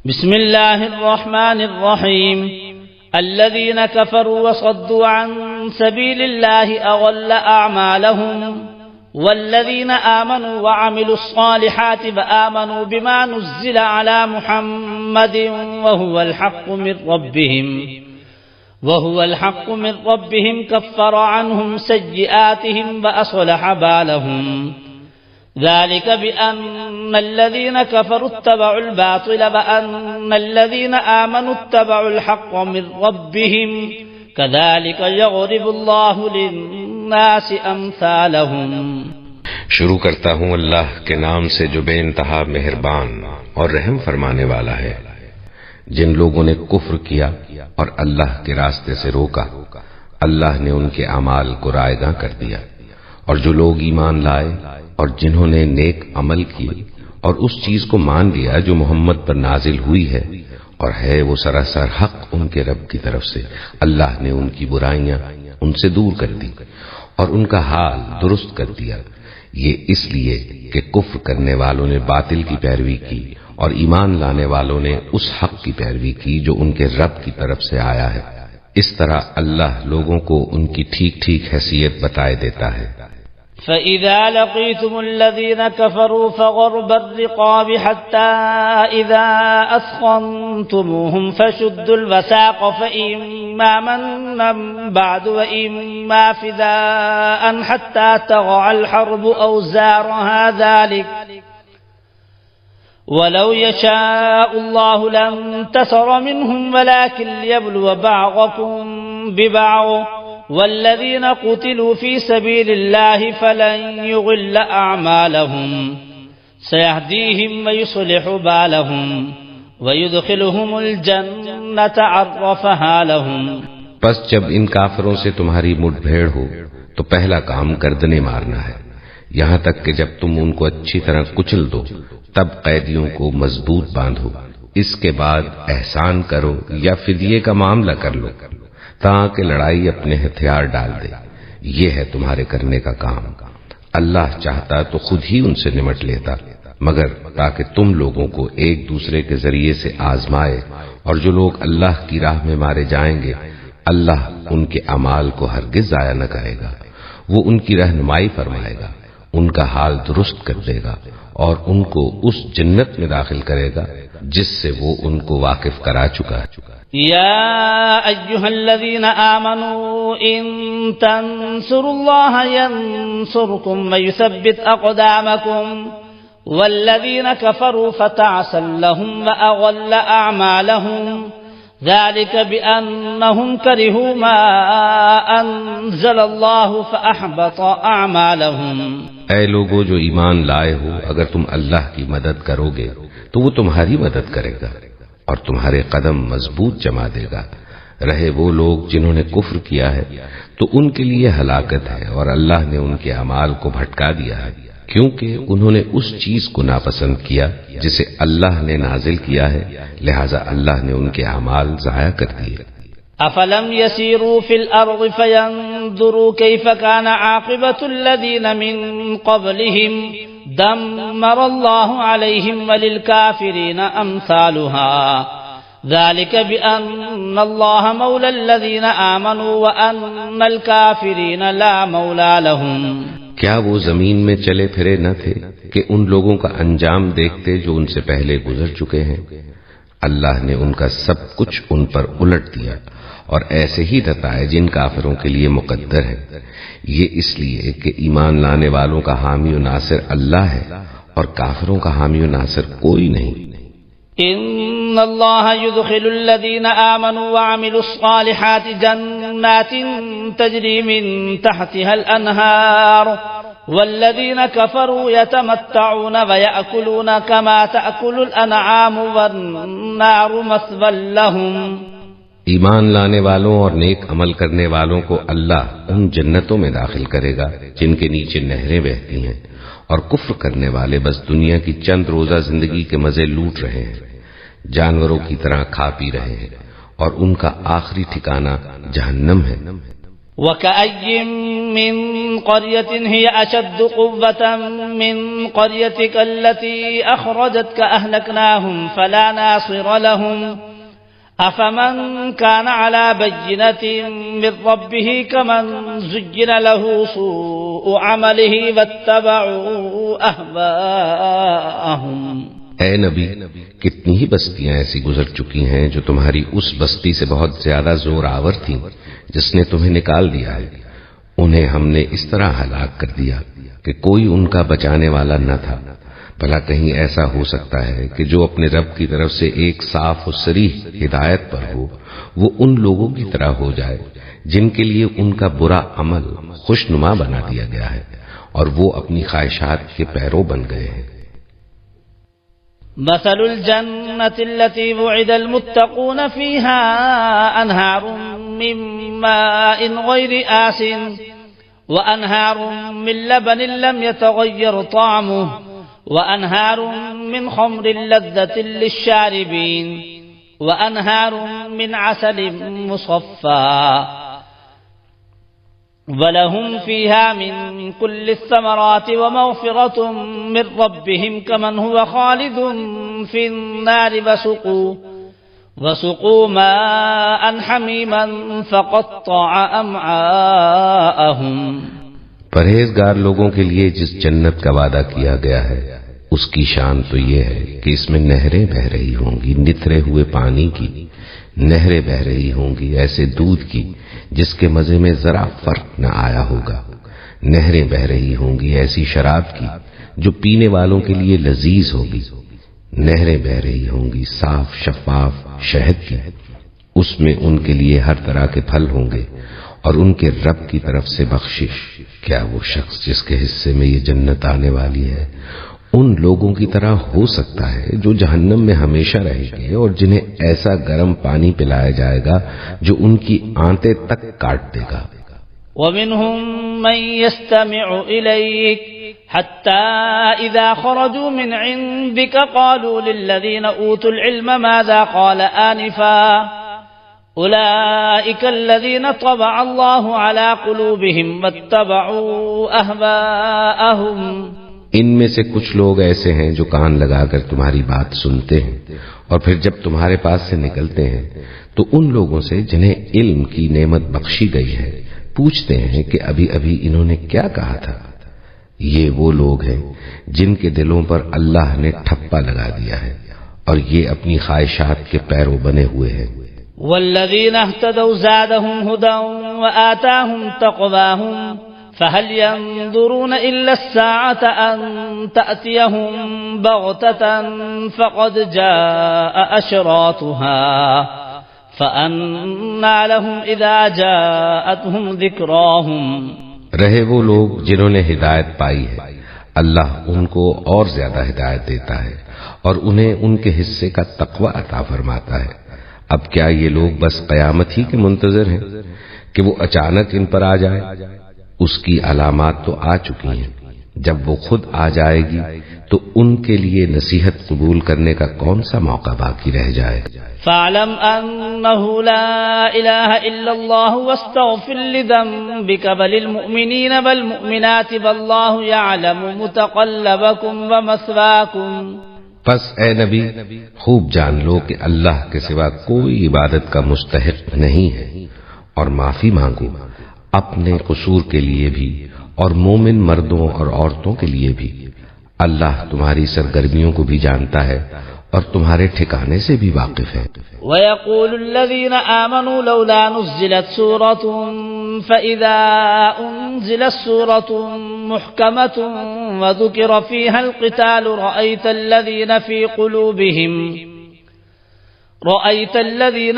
بسم الله الرحمن الرحيم الذين كفروا وصدوا عن سبيل الله أضل أعمالهم والذين آمنوا وعملوا الصالحات فآمنوا بما نزل على محمد وهو الحق من ربهم كفر عنهم سيئاتهم وأصلح بالهم ذلك بأن الذين كفروا اتبعوا الباطل وأن الذين آمنوا اتبعوا الحق من ربهم كذلك يضرب الله للناس أمثالهم۔ شروع کرتا ہوں اللہ کے نام سے جو بے انتہا مہربان اور رحم فرمانے والا ہے۔ جن لوگوں نے کفر کیا اور اللہ کے راستے سے روکا، اللہ نے ان کے اعمال کو رائیگاں کر دیا، اور جو لوگ ایمان لائے اور جنہوں نے نیک عمل کیے اور اس چیز کو مان لیا جو محمد پر نازل ہوئی ہے اور ہے وہ سراسر حق ان کے رب کی طرف سے، اللہ نے ان کی برائیاں ان سے دور کر دی اور ان کا حال درست کر دیا۔ یہ اس لیے کہ کفر کرنے والوں نے باطل کی پیروی کی اور ایمان لانے والوں نے اس حق کی پیروی کی جو ان کے رب کی طرف سے آیا ہے۔ اس طرح اللہ لوگوں کو ان کی ٹھیک ٹھیک حیثیت بتائے دیتا ہے۔ فَإِذَا لَقِيتُمُ الَّذِينَ كَفَرُوا فَضَرْبَ الرِّقَابِ حَتَّى إِذَا أَثْخَنْتُمُوهُمْ فَشُدُّوا الْوَثَاقَ فَإِمَّا مَنًّا بَعْدُ وَإِمَّا فِدَاءً حَتَّى تَضَعَ الْحَرْبُ أَوْزَارَهَا ذَلِكَ وَلَوْ يَشَاءُ اللَّهُ لَانتَصَرَ مِنْهُمْ وَلَكِنْ لِيَبْلُوَ بَعْضَكُمْ بِبَعْضٍ والذين قتلوا في سبيل الله فلن يضل أعمالهم سيهديهم ويصلح بالهم ويدخلهم الجنة عرفها لهم۔ پس جب ان کافروں سے تمہاری مٹ بھیڑ ہو تو پہلا کام گردنیں مارنا ہے، یہاں تک کہ جب تم ان کو اچھی طرح کچل دو تب قیدیوں کو مضبوط باندھو، اس کے بعد احسان کرو یا فدیے کا معاملہ کر لو تاکہ لڑائی اپنے ہتھیار ڈال دے۔ یہ ہے تمہارے کرنے کا کام۔ اللہ چاہتا تو خود ہی ان سے نمٹ لیتا، مگر تاکہ تم لوگوں کو ایک دوسرے کے ذریعے سے آزمائے، اور جو لوگ اللہ کی راہ میں مارے جائیں گے اللہ ان کے اعمال کو ہرگز ضائع نہ کرے گا، وہ ان کی رہنمائی فرمائے گا، ان کا حال درست کر دے گا اور ان کو اس جنت میں داخل کرے گا جس سے وہ ان کو واقف کرا چکا ہے۔ يا أيها الذين آمنوا إن تنصروا الله ينصركم ويثبت أقدامكم والذين كفروا فتعسا لهم وأضل أعمالهم ذلك بأنهم كرهوا ما أنزل الله فأحبط أعمالهم۔ اے لوگو جو ایمان لائے ہو، اگر تم اللہ کی مدد کرو گے تو وہ تمہاری مدد کرے گا اور تمہارے قدم مضبوط جما دے گا۔ رہے وہ لوگ جنہوں نے کفر کیا ہے تو ان کے لیے ہلاکت ہے، اور اللہ نے ان کے اعمال کو بھٹکا دیا ہے کیونکہ انہوں نے اس چیز کو ناپسند کیا جسے اللہ نے نازل کیا ہے، لہذا اللہ نے ان کے اعمال ضائع کر دیے۔ أفلم يسيروا في الأرض فينظروا كيف كان عاقبة الذين من قبلهم دمر الله عليهم وللكافرين أمثالها ذلك بأن الله مولى الذين آمنوا وأن الكافرين لا مولى لهم۔ کیا وہ زمین میں چلے پھرے نہ تھے کہ ان لوگوں کا انجام دیکھتے جو ان سے پہلے گزر چکے ہیں؟ اللہ نے ان کا سب کچھ ان پر الٹ دیا اور ایسے ہی نتائج جن کافروں کے لیے مقدر ہے۔ یہ اس لیے کہ ایمان لانے والوں کا حامی و ناصر اللہ ہے اور کافروں کا حامی و ناصر کوئی نہیں۔ ان اللہ يدخل الذين آمنوا وعملوا الصالحات جنات تجری من تحتها الانہار والذين كفروا يتمتعون ويأكلون كما تأكل الأنعام والنار مثوى لهم۔ ایمان لانے والوں اور نیک عمل کرنے والوں کو اللہ ان جنتوں میں داخل کرے گا جن کے نیچے نہریں بہتی ہیں، اور کفر کرنے والے بس دنیا کی چند روزہ زندگی کے مزے لوٹ رہے ہیں، جانوروں کی طرح کھا پی رہے ہیں، اور ان کا آخری ٹھکانہ جہنم ہے۔ وكأي من قرية هي أشد قوة من قريتك التي أخرجتك أهلكناهم فلا ناصر لهم أفمن كان على بينة من ربه كمن زين له سوء عمله واتبعوا أهواءهم. اے نبی، کتنی ہی بستیاں ایسی گزر چکی ہیں جو تمہاری اس بستی سے بہت زیادہ زور آور تھیں جس نے تمہیں نکال دیا ہے. انہیں ہم نے اس طرح ہلاک کر دیا کہ کوئی ان کا بچانے والا نہ تھا. بھلا کہیں ایسا ہو سکتا ہے کہ جو اپنے رب کی طرف سے ایک صاف و صریح ہدایت پر ہو وہ ان لوگوں کی طرح ہو جائے جن کے لیے ان کا برا عمل خوشنما بنا دیا گیا ہے اور وہ اپنی خواہشات کے پیرو بن گئے ہیں. مثل الجنة التي وعد المتقون فيها أنهار من ماء غير آس وأنهار من لبن لم يتغير طعمه وأنهار من خمر لذة للشاربين وأنهار من عسل مصفى ولهم فيها من كل الثمرات ومغفرة من ربهم كمن هو خالد في النار وسقوا ماء حميما فقطع أمعاءهم. پرہیزگار لوگوں کے لیے جس جنت کا وعدہ کیا گیا ہے اس کی شان تو یہ ہے کہ اس میں نہریں بہ رہی ہوں گی نتھرے ہوئے پانی کی، نہریں بہ رہی ہوں گی ایسے دودھ کی جس کے مزے میں ذرا فرق نہ آیا ہوگا، نہریں بہ رہی ہوں گی ایسی شراب کی جو پینے والوں کے لیے لذیذ ہوگی، نہریں بہ رہی ہوں گی صاف شفاف شہد کی، اس میں ان کے لیے ہر طرح کے پھل ہوں گے اور ان کے رب کی طرف سے بخشش. کیا وہ شخص جس کے حصے میں یہ جنت آنے والی ہے ان لوگوں کی طرح ہو سکتا ہے جو جہنم میں ہمیشہ رہیں گے اور جنہیں ایسا گرم پانی پلایا جائے گا جو ان کی آنتیں تک کاٹ دے گا. ومنهم من يستمع إليك حتى إذا خرجوا من عندك قالوا للذين أوتوا العلم ماذا قال آنفا أولئك الذين طبع الله على قلوبهم واتبعوا أهواءهم. ان میں سے کچھ لوگ ایسے ہیں جو کان لگا کر تمہاری بات سنتے ہیں اور پھر جب تمہارے پاس سے نکلتے ہیں تو ان لوگوں سے جنہیں علم کی نعمت بخشی گئی ہے پوچھتے ہیں کہ ابھی ابھی انہوں نے کیا کہا تھا. یہ وہ لوگ ہیں جن کے دلوں پر اللہ نے ٹھپا لگا دیا ہے اور یہ اپنی خواہشات کے پیرو بنے ہوئے ہیں. والذین اهتدوا زادهم هدى وآتاهم تقواهم فهل ينظرون إلا الساعة أن تأتيهم بغتة فقد جاء أشراطها فأنى لهم إذا جاءتهم ذكراهم. رہے وہ لوگ جنہوں نے ہدایت پائی ہے اللہ ان کو اور زیادہ ہدایت دیتا ہے اور انہیں ان کے حصے کا تقوی عطا فرماتا ہے. اب کیا یہ لوگ بس قیامت ہی کے منتظر ہیں کہ وہ اچانک ان پر آ جائے؟ اس کی علامات تو آ چکی ہیں، جب وہ خود آ جائے گی تو ان کے لیے نصیحت قبول کرنے کا کون سا موقع باقی رہ جائے؟ فاعلم انه لا اله الا الله واستغفر لذنبك وللمؤمنين والمؤمنات والله يعلم متقلبكم ومثواكم. پس اے نبی خوب جان لو کہ اللہ کے سوا کوئی عبادت کا مستحق نہیں ہے اور معافی مانگو اپنے قصور کے لیے بھی اور مومن مردوں اور عورتوں کے لیے بھی. اللہ تمہاری سرگرمیوں کو بھی جانتا ہے اور تمہارے ٹھکانے سے بھی واقف ہے. وَيَقُولُ الَّذِينَ آمَنُوا لَوْلَا نُزِّلَتْ سُورَةٌ فَإِذَا أُنزِلَتْ سُورَةٌ مُحْكَمَةٌ وَذُكِرَ فِيهَا الْقِتَالُ رَأَيْتَ الَّذِينَ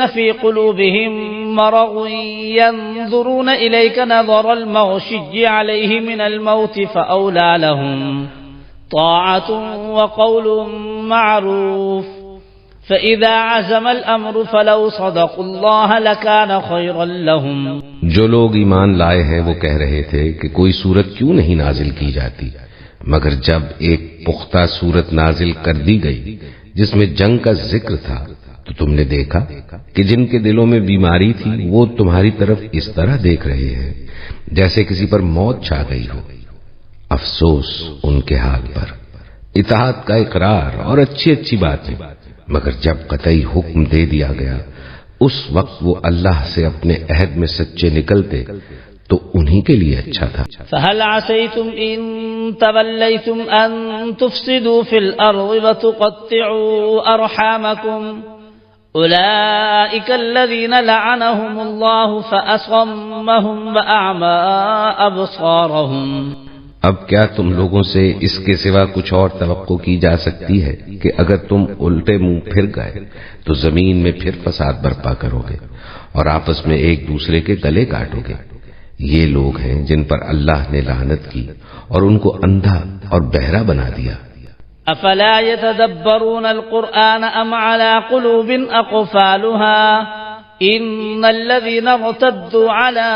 فِي قُلُوبِهِم مَّرَضٌ يَنظُرُونَ إِلَيْكَ نَظَرَ الْمَغْشِيِّ عَلَيْهِ مِنَ الْمَوْتِ فَأَوْلَى لَهُمْ طاعة وقول معروف فإذا عزم الأمر فلو صدقوا الله لكان خيرا لهم. جو لوگ ایمان لائے ہیں وہ کہہ رہے تھے کہ کوئی سورت کیوں نہیں نازل کی جاتی، مگر جب ایک پختہ سورت نازل کر دی گئی جس میں جنگ کا ذکر تھا تو تم نے دیکھا کہ جن کے دلوں میں بیماری تھی وہ تمہاری طرف اس طرح دیکھ رہے ہیں جیسے کسی پر موت چھا گئی ہو۔ افسوس ان کے حال پر۔ اطاعت کا اقرار اور اچھی بات ہے، مگر جب قطعی حکم دے دیا گیا اس وقت وہ اللہ سے اپنے عہد میں سچے نکلتے تو انہی کے لیے اچھا تھا۔ فهل عسيتم إن توليتم أن تفسدوا في الأرض وتقطعوا أرحامكم أولئك الذين لعنهم الله فأصمهم وأعمى أبصارهم۔ اب کیا تم لوگوں سے اس کے سوا کچھ اور توقع کی جا سکتی ہے کہ اگر تم الٹے منہ پھر گئے تو زمین میں پھر فساد برپا کرو گے اور آپس میں ایک دوسرے کے گلے کاٹو گے؟ یہ لوگ ہیں جن پر اللہ نے لعنت کی اور ان کو اندھا اور بہرا بنا دیا۔ افلا يتدبرون القرآن ام على قلوب اقفالها ان الذين ارتدوا على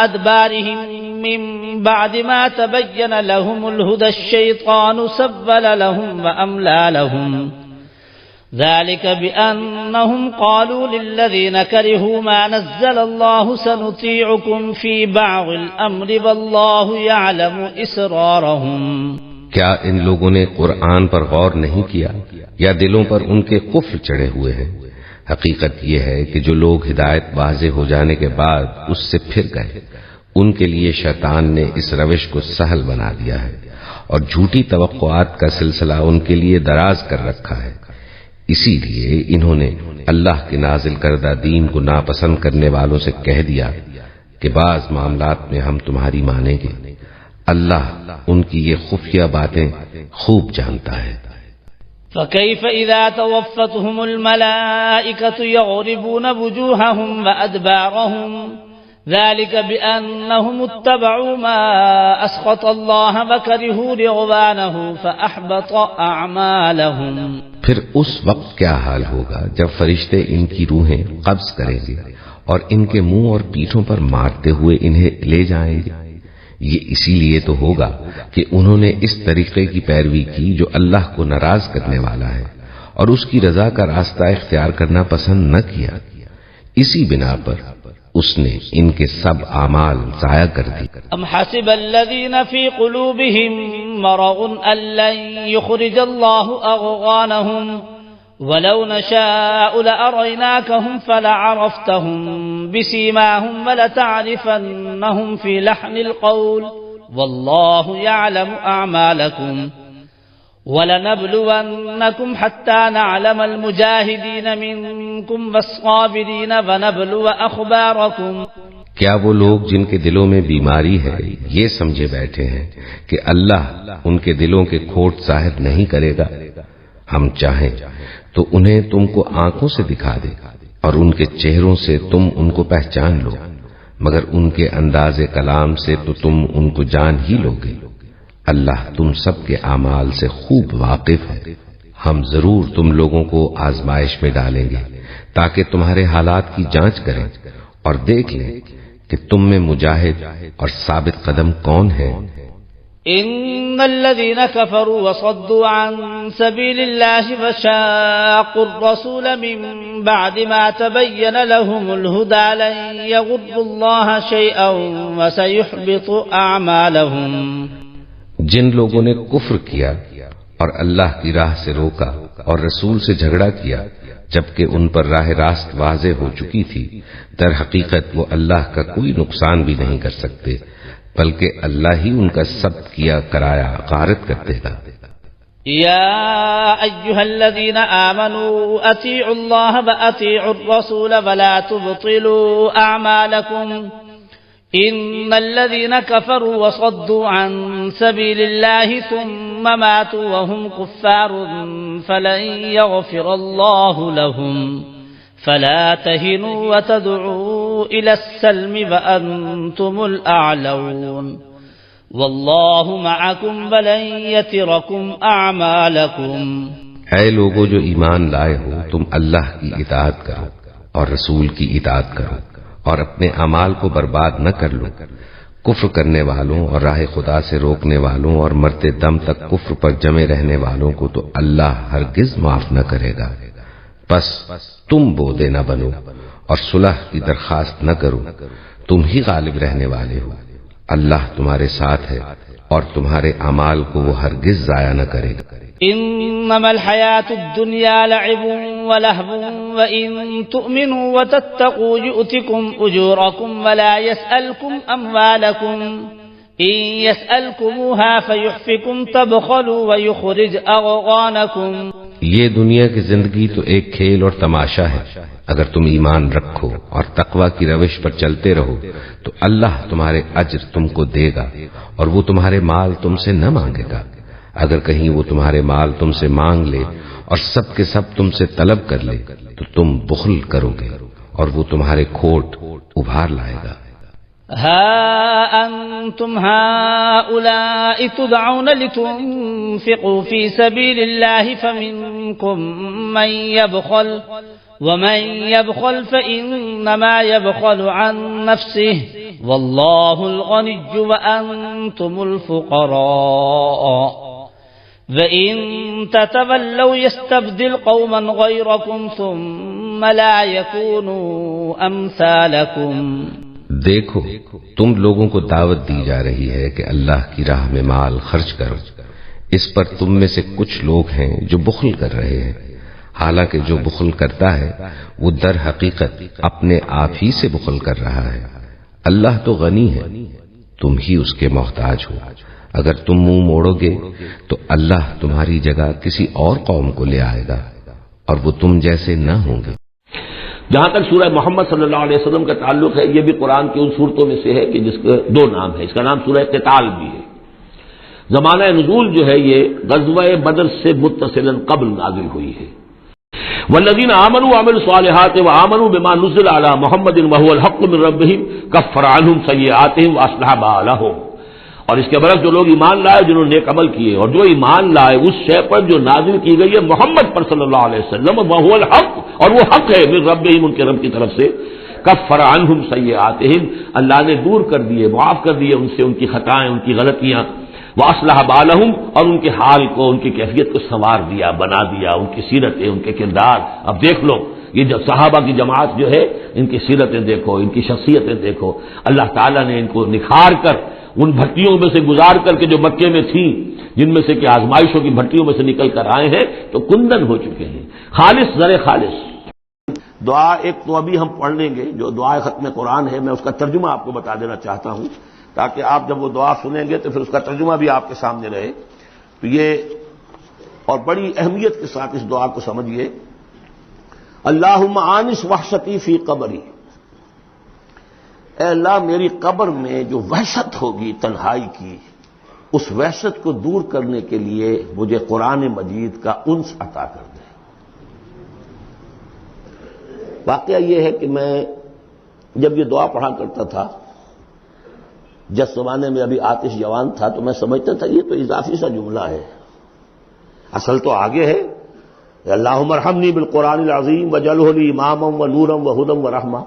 ادبارهم من بعد ما تبين لهم الهدى الشيطان سبل لهم واملى لهم ذلك بأنهم قالوا للذين كرهوا ما نزل الله سنطيعكم في بعض الأمر والله يعلم إسرارهم۔ کیا ان لوگوں نے قرآن پر غور نہیں کیا یا دلوں پر ان کے قفل چڑھے ہوئے ہیں؟ حقیقت یہ ہے کہ جو لوگ ہدایت واضح ہو جانے کے بعد اس سے پھر گئے ان کے لیے شیطان نے اس روش کو سہل بنا دیا ہے اور جھوٹی توقعات کا سلسلہ ان کے لیے دراز کر رکھا ہے۔ اسی لیے انہوں نے اللہ کے نازل کردہ دین کو ناپسند کرنے والوں سے کہہ دیا کہ بعض معاملات میں ہم تمہاری مانیں گے، اللہ ان کی یہ خفیہ باتیں خوب جانتا ہے۔ فكيف إذا توفتهم الملائكة يضربون وجوههم وأدبارهم ذلك بأنهم اتبعوا ما أسخط الله وكرهوا رضوانه فأحبط أعمالهم۔ پھر اس وقت کیا حال ہوگا جب فرشتے ان کی روحیں قبض کریں گے اور ان کے منہ اور پیٹھوں پر مارتے ہوئے انہیں لے جائیں گے؟ یہ اسی لیے تو ہوگا کہ انہوں نے اس طریقے کی پیروی کی جو اللہ کو ناراض کرنے والا ہے اور اس کی رضا کا راستہ اختیار کرنا پسند نہ کیا، اسی بنا پر اس نے ان کے سب اعمال ضائع کر دی۔ ام حسب الذين في قلوبهم مرض ان لن يخرج الله اضغانهم ولو نشاء لأريناكهم فلعرفتهم بسيماهم ولتعرفنهم في لحن القول والله يعلم أعمالكم ولنبلونكم حتى نعلم المجاهدين منكم والصابرين ونبلو أخباركم۔ کیا وہ لوگ جن کے دلوں میں بیماری ہے یہ سمجھے بیٹھے ہیں کہ اللہ ان کے دلوں کے کھوٹ ظاہر نہیں کرے گا؟ ہم چاہیں تو انہیں تم کو آنکھوں سے دکھا دے اور ان کے چہروں سے تم ان کو پہچان لو، مگر ان کے انداز کلام سے تو تم ان کو جان ہی لوگے۔ اللہ تم سب کے اعمال سے خوب واقف ہے۔ ہم ضرور تم لوگوں کو آزمائش میں ڈالیں گے تاکہ تمہارے حالات کی جانچ کریں اور دیکھ لیں کہ تم میں مجاہد اور ثابت قدم کون ہے۔ ان الذين كفروا وصدوا عن سبيل الله وشاقوا الرسول من بعد ما تبين لهم الهدى لن يضروا الله شيئا وسيحبط اعمالهم۔ جن لوگوں نے کفر کیا اور اللہ کی راہ سے روکا اور رسول سے جھگڑا کیا جبکہ ان پر راہ راست واضح ہو چکی تھی، در حقیقت وہ اللہ کا کوئی نقصان بھی نہیں کر سکتے بلکہ اللہ ہی ان کا سب کیا کرایا غارت کر دے گا۔ یا ایھا الذین آمنوا اطیعوا اللہ واطیعوا الرسول ولا تبطلوا اعمالکم ان الذین کفروا وصدوا عن سبیل اللہ ثم ماتوا وهم کفار فلن یغفر اللہ لهم فلا تهنوا وتدعوا إلى السلم وأنتم الأعلون والله معكم ولن يتركم أعمالكم۔ اے لوگو جو ایمان لائے ہو، تم اللہ کی اطاعت کرو اور رسول کی اطاعت کرو اور اپنے اعمال کو برباد نہ کر لو۔ کفر کرنے والوں اور راہ خدا سے روکنے والوں اور مرتے دم تک کفر پر جمے رہنے والوں کو تو اللہ ہرگز معاف نہ کرے گا۔ بس تم بودے نہ بنو اور صلح کی درخواست نہ کرو، تم ہی غالب رہنے والے ہو، اللہ تمہارے ساتھ ہے اور تمہارے اعمال کو وہ ہرگز ضائع نہ کرے گا۔ انما الحیاۃ الدنیا لعب ولہو وان تؤمنوا وتتقوا یؤتکم اجورکم ولا یسألکم اموالکم ان یسألکموها فیحفکم تبخلوا ویخرج اضغانکم۔ یہ دنیا کی زندگی تو ایک کھیل اور تماشا ہے، اگر تم ایمان رکھو اور تقوی کی روش پر چلتے رہو تو اللہ تمہارے اجر تم کو دے گا اور وہ تمہارے مال تم سے نہ مانگے گا۔ اگر کہیں وہ تمہارے مال تم سے مانگ لے اور سب کے سب تم سے طلب کر لے تو تم بخل کرو گے اور وہ تمہارے کھوٹ ابھار لائے گا۔ ها أنتم هؤلاء تدعون لتنفقوا في سبيل الله فمنكم من يبخل ومن يبخل فإنما يبخل عن نفسه والله الغني وأنتم الفقراء وإن تتولوا يستبدل قوما غيركم ثم لا يكونوا أمثالكم۔ دیکھو تم لوگوں کو دعوت دی جا رہی ہے کہ اللہ کی راہ میں مال خرچ کرو، اس پر تم میں سے کچھ لوگ ہیں جو بخل کر رہے ہیں، حالانکہ جو بخل کرتا ہے وہ در حقیقت اپنے آپ ہی سے بخل کر رہا ہے۔ اللہ تو غنی ہے، تم ہی اس کے محتاج ہو، اگر تم منہ موڑو گے تو اللہ تمہاری جگہ کسی اور قوم کو لے آئے گا اور وہ تم جیسے نہ ہوں گے۔ جہاں تک سورہ محمد صلی اللہ علیہ وسلم کا تعلق ہے، یہ بھی قرآن کی ان صورتوں میں سے ہے کہ جس کے دو نام ہے، اس کا نام سورہ قتال بھی ہے۔ زمانہ نزول جو ہے یہ غزوہ بدر سے متصلاً قبل نازل ہوئی ہے۔ والذین آمنوا وعملوا الصالحات وآمنوا بما نزل علی محمد وهو الحق من ربهم کفر عنهم سیئاتهم واصلح بالهم۔ اور اس کے برعکس جو لوگ ایمان لائے، جنہوں نے نیک عمل کیے اور جو ایمان لائے اس شے پر جو نازل کی گئی ہے محمد پر صلی اللہ علیہ وسلم، وهو الحق، اور وہ حق ہے، من ربهم، ان کے رب کی طرف سے، کفر عنهم سیئاتهم، اللہ نے دور کر دیے، معاف کر دیے ان سے ان کی خطائیں، ان کی غلطیاں، واصلح بالهم، اور ان کے حال کو، ان کی کیفیت کو سنوار دیا، بنا دیا، ان کی سیرتیں، ان کے کردار۔ اب دیکھ لو یہ جو صحابہ کی جماعت جو ہے، ان کی سیرتیں دیکھو، ان کی شخصیتیں دیکھو، اللہ تعالیٰ نے ان کو نکھار کر ان بھٹیوں میں سے گزار کر کے جو مکے میں تھیں، جن میں سے کہ آزمائشوں کی بھٹیوں میں سے نکل کر آئے ہیں تو کندن ہو چکے ہیں، خالص زر خالص۔ دعا ایک تو ابھی ہم پڑھ لیں گے جو دعائے ختم قرآن ہے، میں اس کا ترجمہ آپ کو بتا دینا چاہتا ہوں تاکہ آپ جب وہ دعا سنیں گے تو پھر اس کا ترجمہ بھی آپ کے سامنے رہے۔ تو یہ اور بڑی اہمیت کے ساتھ اس دعا کو سمجھیے۔ اللہم آنس وحشتی فی قبری، اے اللہ میری قبر میں جو وحشت ہوگی تنہائی کی، اس وحشت کو دور کرنے کے لیے مجھے قرآن مجید کا انس عطا کر دے۔ واقعہ یہ ہے کہ میں جب یہ دعا پڑھا کرتا تھا، جس زمانے میں ابھی آتش جوان تھا، تو میں سمجھتا تھا یہ تو اضافی سا جملہ ہے، اصل تو آگے ہے، اللہم ارحمنی بالقرآن العظیم وجعلہ لی اماما ونورا وہدی ورحمہ۔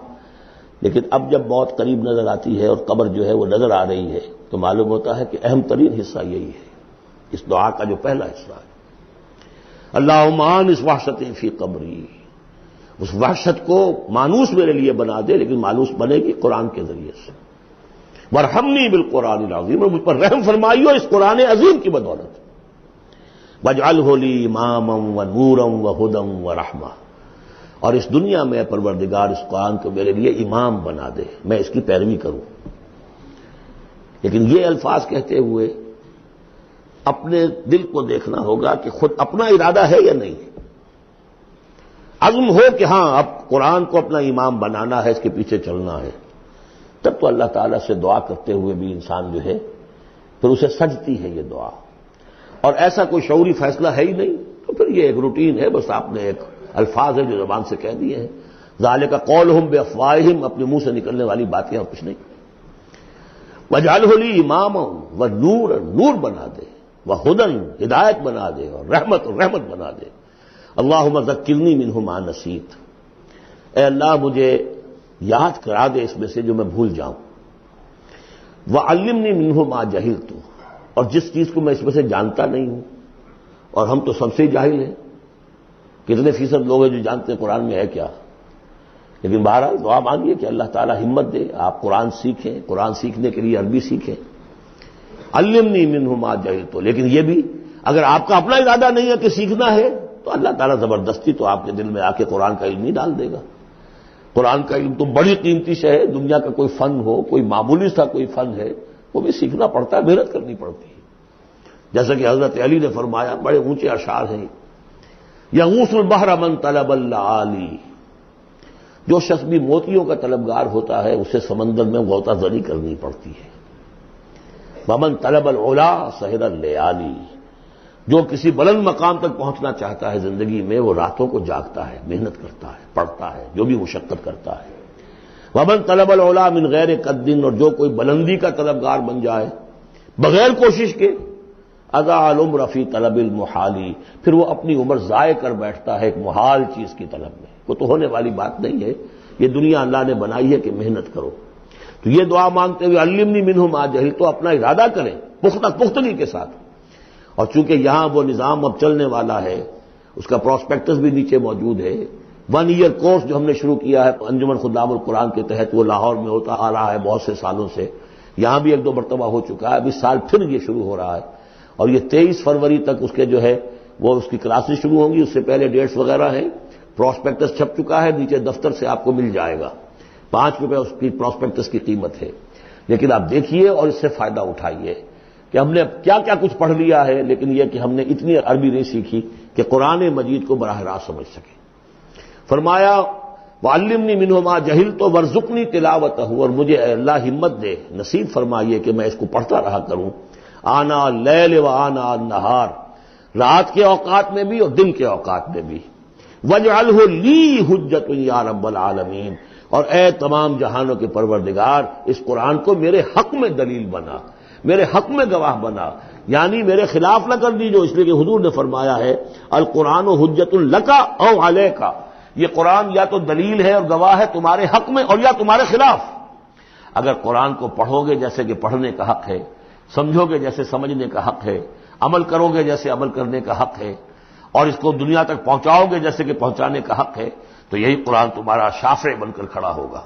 لیکن اب جب موت قریب نظر آتی ہے اور قبر جو ہے وہ نظر آ رہی ہے تو معلوم ہوتا ہے کہ اہم ترین حصہ یہی ہے، اس دعا کا جو پہلا حصہ ہے، اللہم آنس وحشتی فی قبری، اس وحشت کو مانوس میرے لیے بنا دے، لیکن مانوس بنے گی قرآن کے ذریعے سے۔ وارحمنی بالقرآن العظیم، اور مجھ پر رحم فرمائیو اس قرآن عظیم کی بدولت۔ واجعلہ لی اماما ونورا وہدی ورحمہ، اور اس دنیا میں پروردگار اس قرآن کو میرے لیے امام بنا دے، میں اس کی پیروی کروں۔ لیکن یہ الفاظ کہتے ہوئے اپنے دل کو دیکھنا ہوگا کہ خود اپنا ارادہ ہے یا نہیں۔ عزم ہو کہ ہاں اب قرآن کو اپنا امام بنانا ہے، اس کے پیچھے چلنا ہے، تب تو اللہ تعالیٰ سے دعا کرتے ہوئے بھی انسان جو ہے پھر اسے سجتی ہے یہ دعا، اور ایسا کوئی شعوری فیصلہ ہے ہی نہیں تو پھر یہ ایک روٹین ہے، بس آپ نے ایک الفاظ ہے جو زبان سے کہہ دیے ہیں، ذالک قولہم بافواہہم، اپنے منہ سے نکلنے والی باتیں اور کچھ نہیں۔ وجعلہ لی اماما ونورا، نور بنا دے، وہدی، ہدایت بنا دے، اور رحمت بنا دے۔ اللہم ذکرنی منہ ما نسیت، اے اللہ مجھے یاد کرا دے اس میں سے جو میں بھول جاؤں۔ وعلمنی منہ ما جہلت، اور جس چیز کو میں اس میں سے جانتا نہیں ہوں، اور ہم تو سب سے جاہل ہیں، کتنے فیصد لوگ ہیں جو جانتے ہیں قرآن میں ہے کیا؟ لیکن بہرحال دعا مانگیے کہ اللہ تعالیٰ ہمت دے، آپ قرآن سیکھیں، قرآن سیکھنے کے لیے عربی سیکھیں. علمنی منہ ما جہلت. لیکن یہ بھی اگر آپ کا اپنا ارادہ نہیں ہے کہ سیکھنا ہے تو اللہ تعالیٰ زبردستی تو آپ کے دل میں آ کے قرآن کا علم نہیں ڈال دے گا. قرآن کا علم تو بڑی قیمتی شے ہے. دنیا کا کوئی فن ہو، کوئی معمولی سا کوئی فن ہے، وہ بھی سیکھنا پڑتا ہے، محنت کرنی پڑتی ہے. جیسا کہ حضرت علی نے فرمایا، بڑے اونچے اشعار ہیں، یغوث البحر من طلب اللعالی. جو شخص بھی موتیوں کا طلبگار ہوتا ہے اسے سمندر میں غوطہ زنی کرنی پڑتی ہے. ومن طلب العلا سحر اللیالی. جو کسی بلند مقام تک پہنچنا چاہتا ہے زندگی میں، وہ راتوں کو جاگتا ہے، محنت کرتا ہے، پڑھتا ہے، جو بھی مشقت کرتا ہے. ومن طلب العلا من غیر قد. اور جو کوئی بلندی کا طلبگار بن جائے بغیر کوشش کے، اضاع العمر فی طلب المحالی. پھر وہ اپنی عمر ضائع کر بیٹھتا ہے ایک محال چیز کی طلب میں. وہ تو ہونے والی بات نہیں ہے. یہ دنیا اللہ نے بنائی ہے کہ محنت کرو. تو یہ دعا مانگتے ہوئے علمنی منہ ما جہلت، تو اپنا ارادہ کریں پختگی کے ساتھ. اور چونکہ یہاں وہ نظام اب چلنے والا ہے، اس کا پراسپیکٹس بھی نیچے موجود ہے. 1 ایئر کورس جو ہم نے شروع کیا ہے انجمن خدام القرآن کے تحت، وہ لاہور میں ہوتا آ رہا ہے بہت سے سالوں سے. یہاں بھی 1-2 مرتبہ ہو چکا ہے، اب اس سال پھر یہ شروع ہو رہا ہے. اور یہ 23 فروری تک اس کے جو ہے وہ اس کی کلاسز شروع ہوں گی. اس سے پہلے ڈیٹس وغیرہ ہیں. پراسپیکٹس چھپ چکا ہے، نیچے دفتر سے آپ کو مل جائے گا. 5 روپے اس کی پراسپیکٹس کی قیمت ہے. لیکن آپ دیکھیے اور اس سے فائدہ اٹھائیے کہ ہم نے کیا کیا کچھ پڑھ لیا ہے، لیکن یہ کہ ہم نے اتنی عربی نہیں سیکھی کہ قرآن مجید کو براہ راست سمجھ سکیں. فرمایا وعلمنی منہ ما جہلت وارزقنی تلاوتہ. اور مجھے اے اللہ ہمت دے، نصیب فرمائیے کہ میں اس کو پڑھتا رہا کروں. آنا اللیل و آنا النہار، رات کے اوقات میں بھی اور دن کے اوقات میں بھی. وجعلہ لی حجۃ یا رب العالمین. اور اے تمام جہانوں کے پروردگار، اس قرآن کو میرے حق میں دلیل بنا، میرے حق میں گواہ بنا. یعنی میرے خلاف نہ کر دیجو، اس لیے کہ حضور نے فرمایا ہے القرآن حجۃ لک او علیک. یہ قرآن یا تو دلیل ہے اور گواہ ہے تمہارے حق میں اور یا تمہارے خلاف. اگر قرآن کو پڑھو گے جیسے کہ پڑھنے کا حق ہے، سمجھو گے جیسے سمجھنے کا حق ہے، عمل کرو گے جیسے عمل کرنے کا حق ہے، اور اس کو دنیا تک پہنچاؤ گے جیسے کہ پہنچانے کا حق ہے، تو یہی قرآن تمہارا شافع بن کر کھڑا ہوگا.